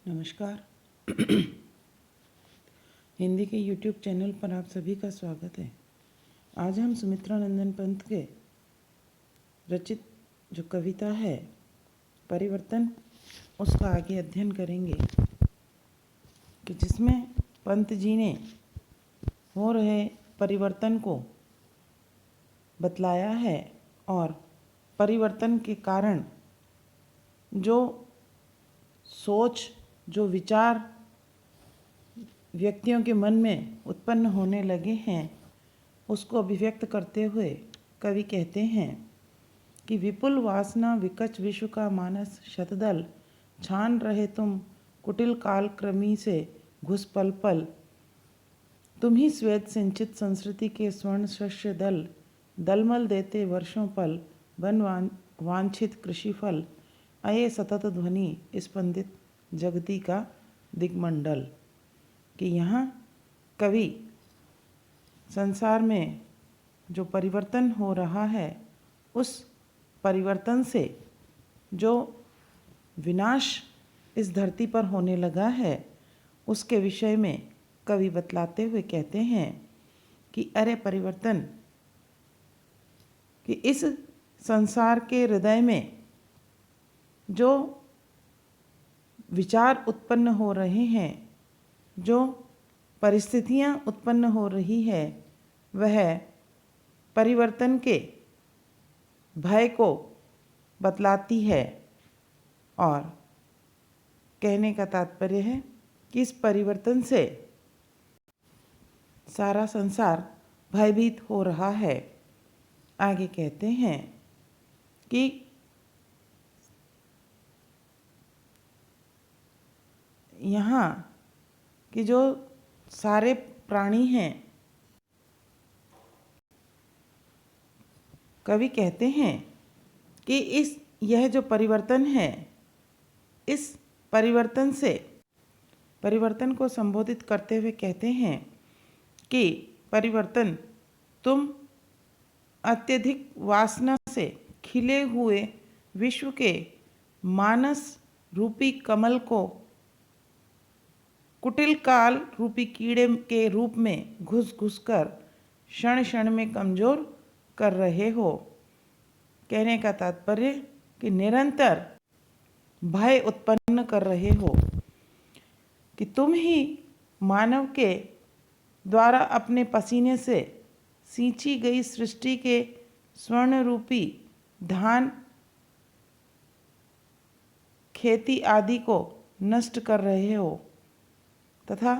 नमस्कार। हिंदी के YouTube channel पर आप सभी का स्वागत है। आज हम सुमित्रा नंदन पंत के रचित जो कविता है परिवर्तन, उसका आगे अध्ययन करेंगे कि जिसमें पंत जी ने हो रहे परिवर्तन को बतलाया है और परिवर्तन के कारण जो सोच, जो विचार व्यक्तियों के मन में उत्पन्न होने लगे हैं, उसको अभिव्यक्त करते हुए कवि कहते हैं कि विपुल वासना विकच विश्व का मानस शतदल, छान रहे तुम कुटिल काल क्रमी से घुस पल पल, तुम ही श्वेत सिंचित संस्कृति के स्वर्ण शस्य दल, दलमल देते वर्षों पल, बन वांछित कृषि फल, अये सतत ध्वनि स्पंदित जगती का दिग्मंडल। कि यहाँ कवि संसार में जो परिवर्तन हो रहा है, उस परिवर्तन से जो विनाश इस धरती पर होने लगा है, उसके विषय में कवि बतलाते हुए कहते हैं कि अरे परिवर्तन, कि इस संसार के हृदय में जो विचार उत्पन्न हो रहे हैं, जो परिस्थितियां उत्पन्न हो रही है, वह परिवर्तन के भय को बतलाती है। और कहने का तात्पर्य है कि इस परिवर्तन से सारा संसार भयभीत हो रहा है। आगे कहते हैं कि यहाँ कि जो सारे प्राणी हैं, कवि कहते हैं कि यह जो परिवर्तन है, इस परिवर्तन से, परिवर्तन को संबोधित करते हुए कहते हैं कि परिवर्तन, तुम अत्यधिक वासना से खिले हुए विश्व के मानस रूपी कमल को कुटिल काल रूपी कीड़े के रूप में घुस घुस कर क्षण क्षण में कमजोर कर रहे हो। कहने का तात्पर्य कि निरंतर भय उत्पन्न कर रहे हो कि तुम ही मानव के द्वारा अपने पसीने से सींची गई सृष्टि के स्वर्ण रूपी धान, खेती आदि को नष्ट कर रहे हो तथा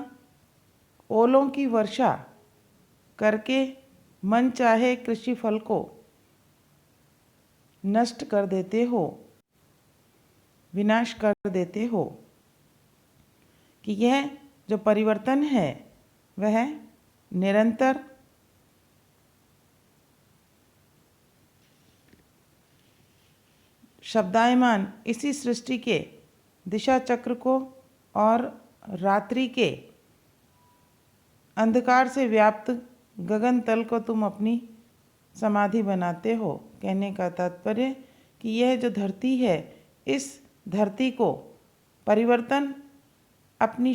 ओलों की वर्षा करके मन चाहे कृषि फल को नष्ट कर देते हो, विनाश कर देते हो। कि यह जो परिवर्तन है, वह निरंतर शब्दायमान इसी सृष्टि के दिशा चक्र को और रात्रि के अंधकार से व्याप्त गगन तल को तुम अपनी समाधि बनाते हो। कहने का तात्पर्य कि यह जो धरती है, इस धरती को परिवर्तन अपनी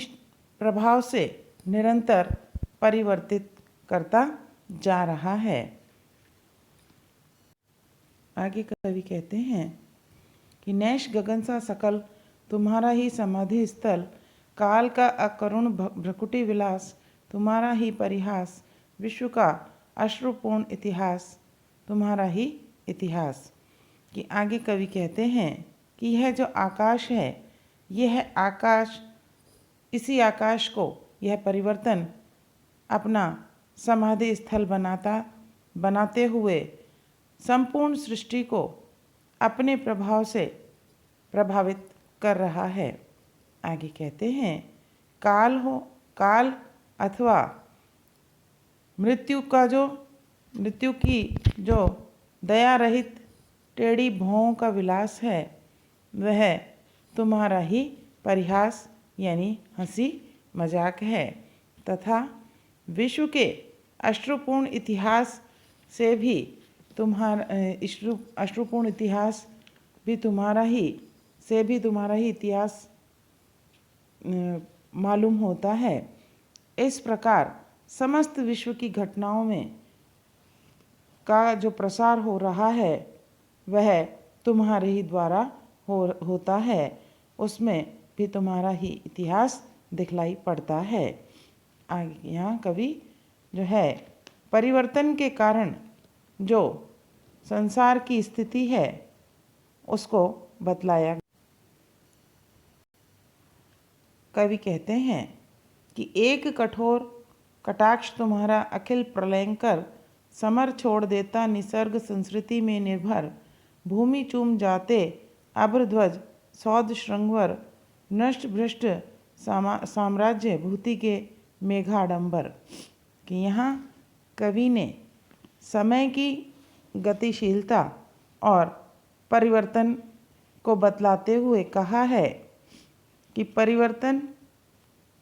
प्रभाव से निरंतर परिवर्तित करता जा रहा है। आगे कवि कहते हैं कि नैश गगन सा सकल तुम्हारा ही समाधि स्थल, काल का अकरुण भ्रकुटी विलास तुम्हारा ही परिहास, विश्व का अश्रुपूर्ण इतिहास तुम्हारा ही इतिहास। कि आगे कवि कहते हैं कि यह जो आकाश है, यह आकाश, इसी आकाश को यह परिवर्तन अपना समाधि स्थल बनाते हुए संपूर्ण सृष्टि को अपने प्रभाव से प्रभावित कर रहा है। आगे कहते हैं काल अथवा मृत्यु की जो दया रहित टेढ़ी भौं का विलास है, वह तुम्हारा ही परिहास यानी हंसी मजाक है तथा विश्व के अश्रुपूर्ण इतिहास से भी अश्रुपूर्ण इतिहास भी तुम्हारा ही इतिहास मालूम होता है। इस प्रकार समस्त विश्व की घटनाओं में का जो प्रसार हो रहा है वह तुम्हारे ही द्वारा होता है, उसमें भी तुम्हारा ही इतिहास दिखलाई पड़ता है। आगे यहाँ कवि जो है परिवर्तन के कारण जो संसार की स्थिति है उसको बतलाया। कवि कहते हैं कि एक कठोर कटाक्ष तुम्हारा अखिल प्रलयंकर समर छोड़ देता, निसर्ग संस्कृति में निर्भर भूमि चूम जाते, अभ्रध्वज सौद श्रृंगवर नष्ट भ्रष्ट साम्राज्य भूति के मेघाडंबर। कि यहाँ कवि ने समय की गतिशीलता और परिवर्तन को बतलाते हुए कहा है कि परिवर्तन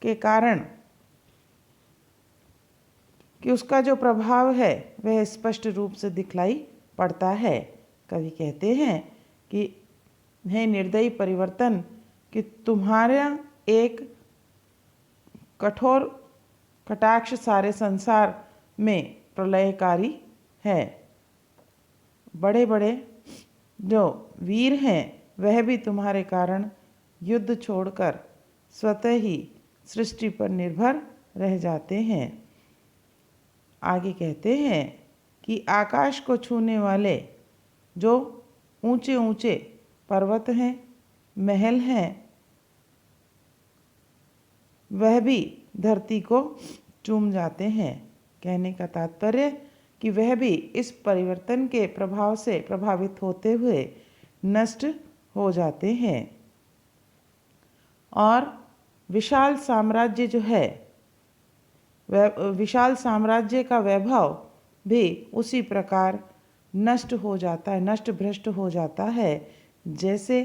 के कारण कि उसका जो प्रभाव है वह स्पष्ट रूप से दिखलाई पड़ता है। कवि कहते हैं कि हे निर्दयी परिवर्तन, कि तुम्हारा एक कठोर कटाक्ष सारे संसार में प्रलयकारी है। बड़े बड़े जो वीर हैं वह भी तुम्हारे कारण युद्ध छोड़कर स्वतः ही सृष्टि पर निर्भर रह जाते हैं। आगे कहते हैं कि आकाश को छूने वाले जो ऊंचे ऊंचे पर्वत हैं, महल हैं, वह भी धरती को चूम जाते हैं। कहने का तात्पर्य कि वह भी इस परिवर्तन के प्रभाव से प्रभावित होते हुए नष्ट हो जाते हैं। और विशाल साम्राज्य जो है विशाल साम्राज्य का वैभव भी उसी प्रकार नष्ट हो जाता है, नष्ट भ्रष्ट हो जाता है, जैसे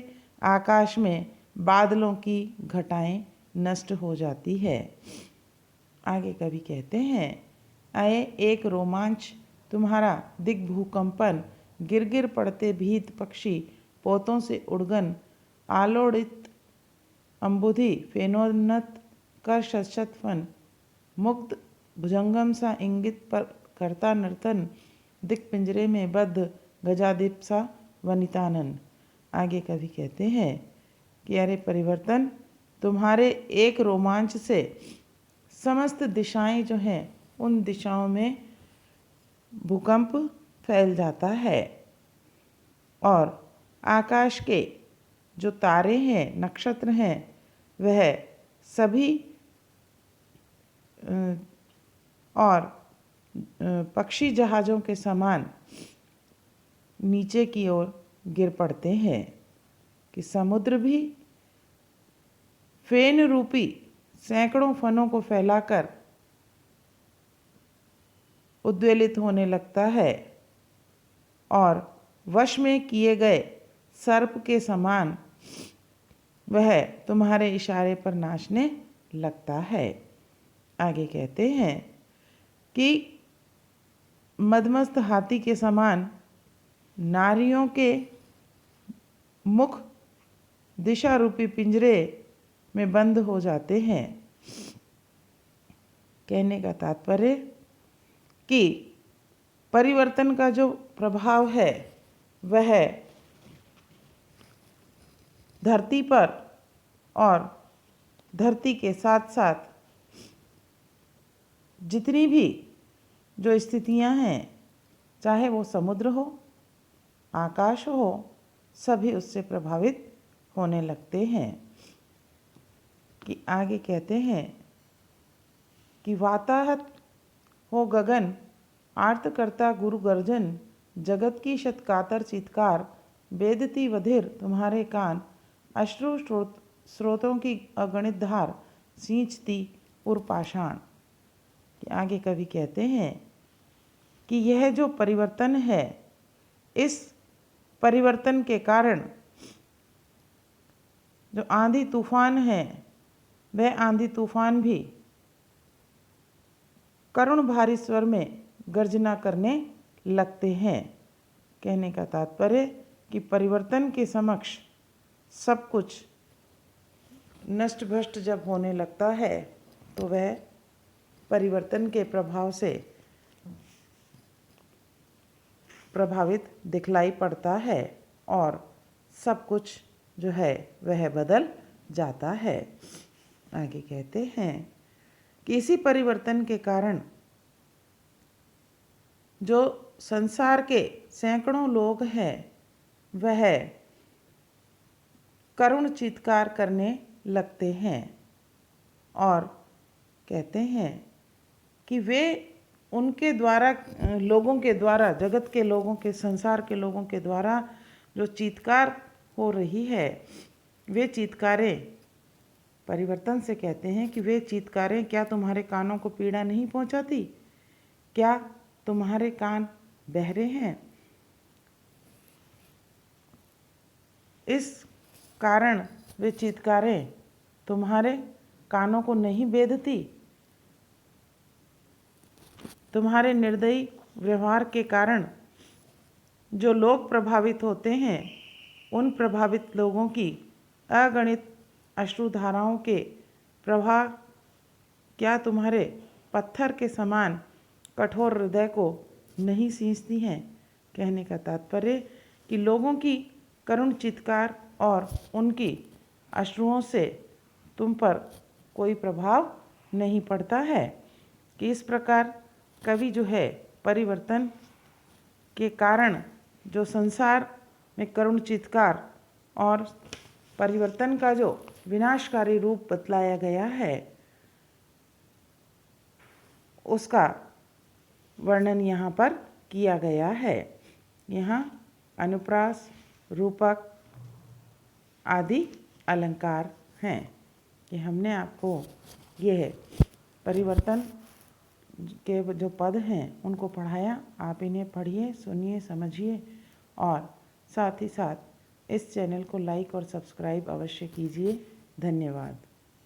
आकाश में बादलों की घटाएं नष्ट हो जाती है। आगे कवि कहते हैं, आए एक रोमांच तुम्हारा दिग्भूकंपन, गिर गिर पड़ते भीत पक्षी, पोतों से उड़गन, आलोड़ित अंबुधि, फेनोन्नत कर शत फन, मुक्त भुजंगम सा इंगित पर करता नर्तन, दिक पिंजरे में बद्ध गजादीप सा वनितानन। आगे कवि कहते हैं कि अरे परिवर्तन, तुम्हारे एक रोमांच से समस्त दिशाएं जो हैं उन दिशाओं में भूकंप फैल जाता है और आकाश के जो तारे हैं, नक्षत्र हैं, वह सभी और पक्षी जहाज़ों के समान नीचे की ओर गिर पड़ते हैं। कि समुद्र भी फेन रूपी सैकड़ों फनों को फैलाकर उद्वेलित होने लगता है और वश में किए गए सर्प के समान वह तुम्हारे इशारे पर नाचने लगता है। आगे कहते हैं कि मदमस्त हाथी के समान नारियों के मुख दिशा रूपी पिंजरे में बंद हो जाते हैं। कहने का तात्पर्य कि परिवर्तन का जो प्रभाव है वह धरती पर और धरती के साथ साथ जितनी भी जो स्थितियां हैं, चाहे वो समुद्र हो, आकाश हो, सभी उससे प्रभावित होने लगते हैं। कि आगे कहते हैं कि वाताहत हो गगन, आर्त करता गुरु गर्जन, जगत की शतकातर चित्कार, वेदती वधिर तुम्हारे कान, अश्रु स्रोतों की अगणित धार, सींचती उर्पाषाण। आगे कवि कहते हैं कि यह जो परिवर्तन है, इस परिवर्तन के कारण जो आंधी तूफान है वह आंधी तूफान भी करुण भारी स्वर में गर्जना करने लगते हैं। कहने का तात्पर्य कि परिवर्तन के समक्ष सब कुछ नष्ट भ्रष्ट जब होने लगता है तो वह परिवर्तन के प्रभाव से प्रभावित दिखलाई पड़ता है और सब कुछ जो है वह बदल जाता है। आगे कहते हैं कि इसी परिवर्तन के कारण जो संसार के सैकड़ों लोग हैं वह करुण चीत्कार करने लगते हैं और कहते हैं कि वे उनके द्वारा लोगों के द्वारा जगत के लोगों के संसार के लोगों के द्वारा जो चीत्कार हो रही है वे चीत्कारें परिवर्तन से कहते हैं कि वे चीत्कारें क्या तुम्हारे कानों को पीड़ा नहीं पहुंचाती? क्या तुम्हारे कान बहरे हैं? इस कारण वे चीत्कारें तुम्हारे कानों को नहीं बेधती? तुम्हारे निर्दयी व्यवहार के कारण जो लोग प्रभावित होते हैं उन प्रभावित लोगों की अगणित अश्रुधाराओं के प्रवाह क्या तुम्हारे पत्थर के समान कठोर हृदय को नहीं सींचती हैं? कहने का तात्पर्य कि लोगों की करुण चित्कार और उनकी अश्रुओं से तुम पर कोई प्रभाव नहीं पड़ता है। कि इस प्रकार कवि जो है परिवर्तन के कारण जो संसार में करुण चित्कार और परिवर्तन का जो विनाशकारी रूप बतलाया गया है उसका वर्णन यहाँ पर किया गया है। यहाँ अनुप्रास, रूपक आदि अलंकार हैं। कि हमने आपको यह परिवर्तन के जो पद हैं उनको पढ़ाया। आप इन्हें पढ़िए, सुनिए, समझिए और साथ ही साथ इस चैनल को लाइक और सब्सक्राइब अवश्य कीजिए। धन्यवाद।